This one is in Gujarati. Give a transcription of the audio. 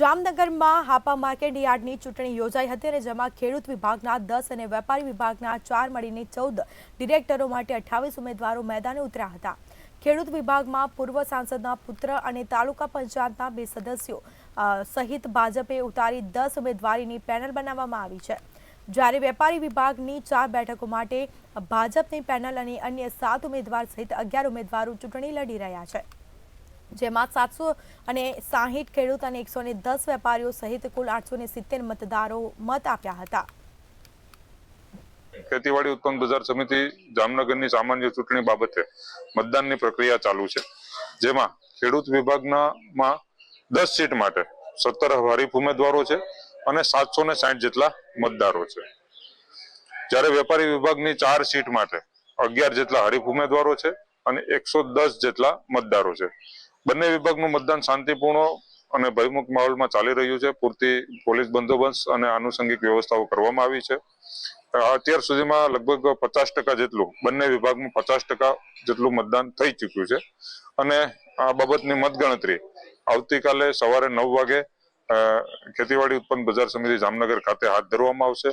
જામનગરમાં હાપા માર્કેટ યાર્ડની ચૂંટણી યોજાઈ હતી અને જેમાં ખેડૂત વિભાગના 10 અને વેપારી વિભાગના 4 મળીને 14 ડિરેક્ટરો માટે 28 ઉમેદવારો મેદાને ઉતર્યા હતા। ખેડૂત વિભાગમાં પૂર્વ સાંસદના પુત્ર અને તાલુકા પંચાયતના 2 સદસ્યો સહિત ભાજપે ઉતારી 10 ઉમેદવારીની પેનલ બનાવવામાં આવી છે। જ્યારે વેપારી વિભાગની 4 બેઠકો માટે ભાજપની પેનલ અને અન્ય 7 ઉમેદવાર સહિત 11 ઉમેદવારો ચૂંટણી લડી રહ્યા છે, જેમાં 760 ખેડૂત અને 110 વેપારીઓ સહિત કુલ 870 મતદારો મત આપ્યા હતા। ખેતીવાડી ઉત્પન્ન બજાર સમિતિ જામનગરની સામાન્ય ચૂંટણી બાબતે મતદાનની પ્રક્રિયા ચાલુ છે, જેમાં ખેડૂત વિભાગમાં 10 સીટ માટે 17 હરીફ ઉમેદવારો છે અને 760 જેટલા મતદારો છે। જ્યારે વેપારી વિભાગની 4 સીટ માટે 11 જેટલા હરીફ ઉમેદવારો છે અને 110 જેટલા મતદારો છે। બંને વિભાગનું મતદાન શાંતિપૂર્ણ અને ભયમુક્ત માહોલમાં ચાલી રહ્યું છે। પૂરતી પોલીસ બંદોબસ્ત અને આનુષંગિક વ્યવસ્થાઓ કરવામાં આવી છે। અત્યાર સુધીમાં લગભગ 50% જેટલું બંને વિભાગમાં 50% જેટલું મતદાન થઈ ચૂક્યું છે અને આ બાબતની મતગણતરી આવતીકાલે સવારે 9 વાગે ખેતીવાડી ઉત્પન્ન બજાર સમિતિ જામનગર ખાતે હાથ ધરવામાં આવશે।